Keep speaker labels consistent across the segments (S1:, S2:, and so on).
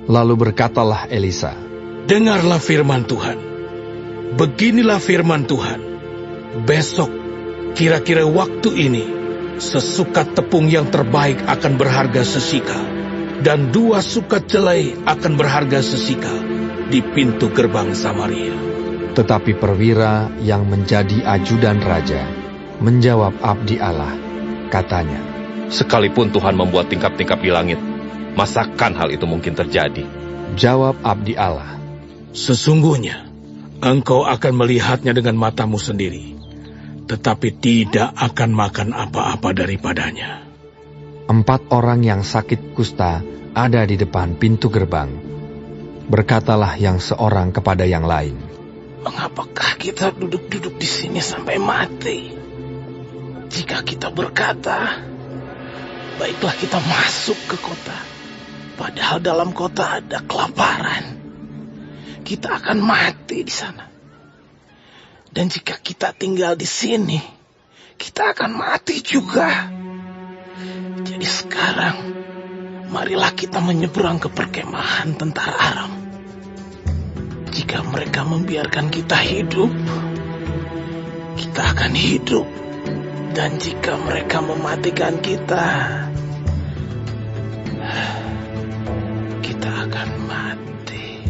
S1: Lalu berkatalah Elisa,
S2: "Dengarlah firman Tuhan. Beginilah firman Tuhan. Besok, kira-kira waktu ini, sesukat tepung yang terbaik akan berharga sesikal, dan 2 sukat jelai akan berharga sesikal di pintu gerbang Samaria."
S1: Tetapi perwira yang menjadi ajudan raja menjawab abdi Allah, katanya,
S3: "Sekalipun Tuhan membuat tingkap-tingkap di langit, masakan hal itu mungkin terjadi?"
S1: Jawab abdi Allah,
S2: "Sesungguhnya, engkau akan melihatnya dengan matamu sendiri, tetapi tidak akan makan apa-apa daripadanya."
S1: 4 orang yang sakit kusta ada di depan pintu gerbang. Berkatalah yang seorang kepada yang lain,
S4: "Mengapakah kita duduk-duduk di sini sampai mati? Jika kita berkata, baiklah kita masuk ke kota, padahal dalam kota ada kelaparan, kita akan mati di sana. Dan jika kita tinggal di sini, kita akan mati juga. Jadi sekarang, marilah kita menyeberang ke perkemahan tentara Aram. Jika mereka membiarkan kita hidup, kita akan hidup. Dan jika mereka mematikan kita, kita akan mati."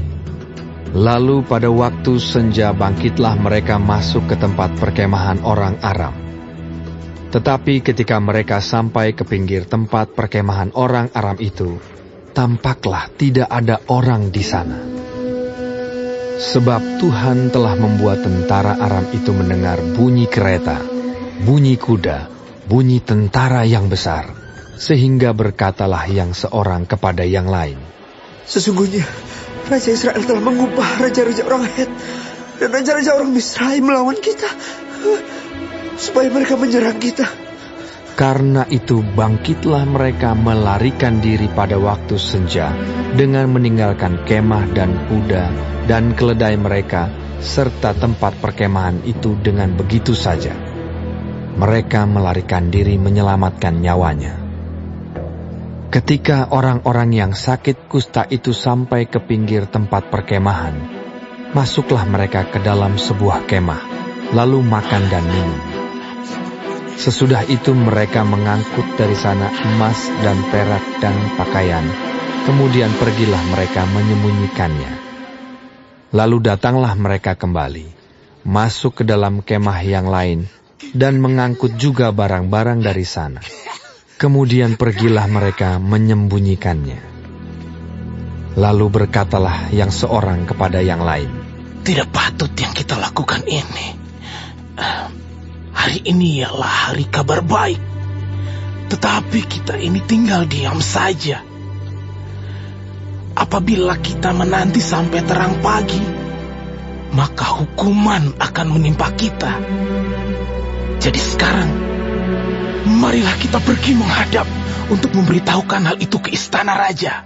S1: Lalu pada waktu senja bangkitlah mereka masuk ke tempat perkemahan orang Aram. Tetapi ketika mereka sampai ke pinggir tempat perkemahan orang Aram itu, tampaklah tidak ada orang di sana. Sebab Tuhan telah membuat tentara Aram itu mendengar bunyi kereta, bunyi kuda, bunyi tentara yang besar, sehingga berkatalah yang seorang kepada yang lain,
S5: "Sesungguhnya Raja Israel telah mengubah raja-raja orang Het dan raja-raja orang Misraim melawan kita, supaya mereka menyerang kita."
S1: Karena itu bangkitlah mereka melarikan diri pada waktu senja dengan meninggalkan kemah dan kuda dan keledai mereka serta tempat perkemahan itu dengan begitu saja. Mereka melarikan diri menyelamatkan nyawanya. Ketika orang-orang yang sakit kusta itu sampai ke pinggir tempat perkemahan, masuklah mereka ke dalam sebuah kemah, lalu makan dan minum. Sesudah itu mereka mengangkut dari sana emas dan perak dan pakaian. Kemudian pergilah mereka menyembunyikannya. Lalu datanglah mereka kembali, masuk ke dalam kemah yang lain, dan mengangkut juga barang-barang dari sana. Kemudian pergilah mereka menyembunyikannya. Lalu berkatalah yang seorang kepada yang lain,
S4: "Tidak patut yang kita lakukan ini. Hari ini ialah hari kabar baik, tetapi kita ini tinggal diam saja. Apabila kita menanti sampai terang pagi, maka hukuman akan menimpa kita. Jadi sekarang, marilah kita pergi menghadap untuk memberitahukan hal itu ke istana raja."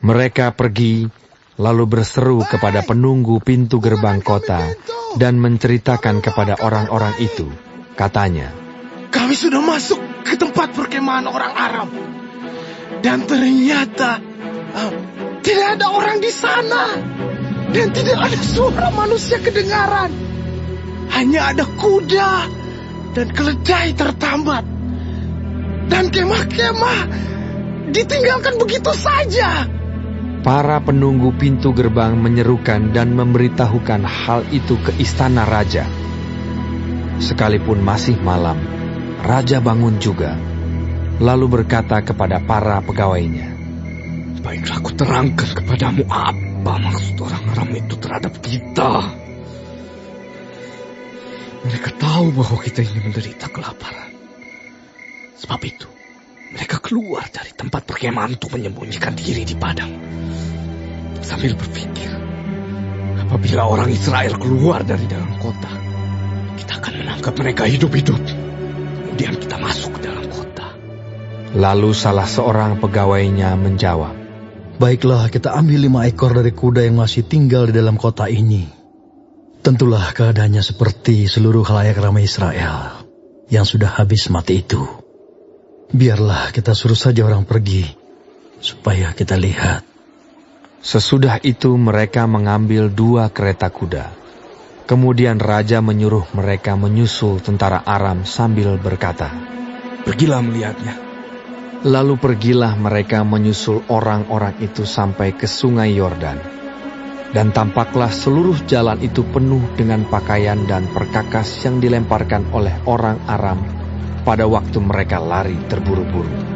S1: Mereka pergi, lalu berseru kepada penunggu pintu gerbang kota dan menceritakan kepada orang-orang itu. Katanya,
S4: "Kami sudah masuk ke tempat perkemahan orang Aram, dan ternyata tidak ada orang di sana, dan tidak ada suara manusia kedengaran. Hanya ada kuda dan keledai tertambat, dan kemah-kemah ditinggalkan begitu saja."
S1: para penunggu pintu gerbang menyerukan dan memberitahukan hal itu ke istana raja. Sekalipun masih malam, raja bangun juga, lalu berkata kepada para pegawainya,
S6: "Baiklah, aku terangkan kepadamu apa maksud orang Aram itu terhadap kita. Mereka tahu bahwa kita ini menderita kelaparan. Sebab itu, mereka keluar dari tempat perkemahan untuk menyembunyikan diri di padang. Sambil berpikir, apabila orang Israel keluar dari dalam kota, kita akan menangkap mereka hidup-hidup. Kemudian kita masuk ke dalam kota."
S1: Lalu salah seorang pegawainya menjawab,
S7: "Baiklah, kita ambil 5 ekor dari kuda yang masih tinggal di dalam kota ini. Tentulah keadaannya seperti seluruh khalayak ramai Israel yang sudah habis mati itu. Biarlah kita suruh saja orang pergi, supaya kita lihat
S1: Sesudah itu mereka mengambil 2 kereta kuda. Kemudian raja menyuruh mereka menyusul tentara Aram sambil berkata,
S2: Pergilah melihatnya.
S1: Lalu pergilah mereka menyusul orang-orang itu sampai ke sungai Yordan. Dan tampaklah seluruh jalan itu penuh dengan pakaian dan perkakas yang dilemparkan oleh orang Aram pada waktu mereka lari terburu-buru.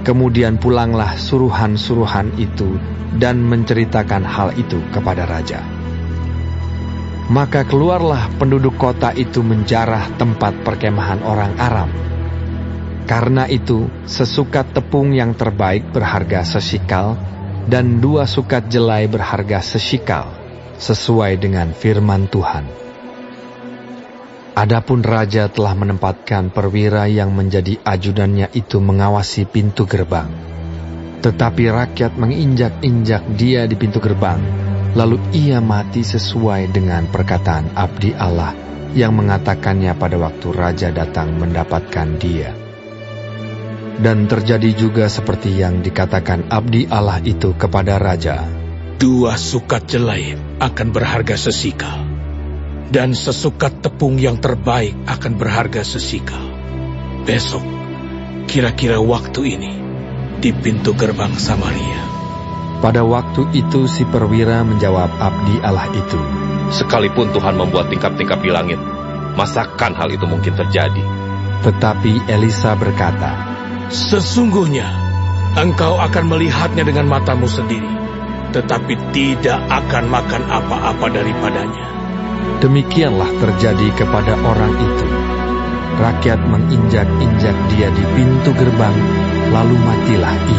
S1: Kemudian pulanglah suruhan-suruhan itu dan menceritakan hal itu kepada raja. Maka keluarlah penduduk kota itu menjarah tempat perkemahan orang Aram. Karena itu, sesukat tepung yang terbaik berharga sesikal, dan 2 sukat jelai berharga sesikal, sesuai dengan firman Tuhan. Adapun raja telah menempatkan perwira yang menjadi ajudannya itu mengawasi pintu gerbang. Tetapi rakyat menginjak-injak dia di pintu gerbang, lalu ia mati sesuai dengan perkataan abdi Allah yang mengatakannya pada waktu raja datang mendapatkan dia. Dan terjadi juga seperti yang dikatakan abdi Allah itu kepada raja.
S2: 2 sukat jelai akan berharga sesikal, dan sesukat tepung yang terbaik akan berharga sesikal. Besok, kira-kira waktu ini, di pintu gerbang Samaria.
S1: Pada waktu itu si perwira menjawab abdi Allah itu,
S3: Sekalipun Tuhan membuat tingkap-tingkap di langit, masakan hal itu mungkin terjadi?
S1: Tetapi Elisa berkata,
S2: Sesungguhnya, engkau akan melihatnya dengan matamu sendiri, tetapi tidak akan makan apa-apa daripadanya.
S1: Demikianlah terjadi kepada orang itu. Rakyat menginjak-injak dia di pintu gerbang, lalu matilah ia.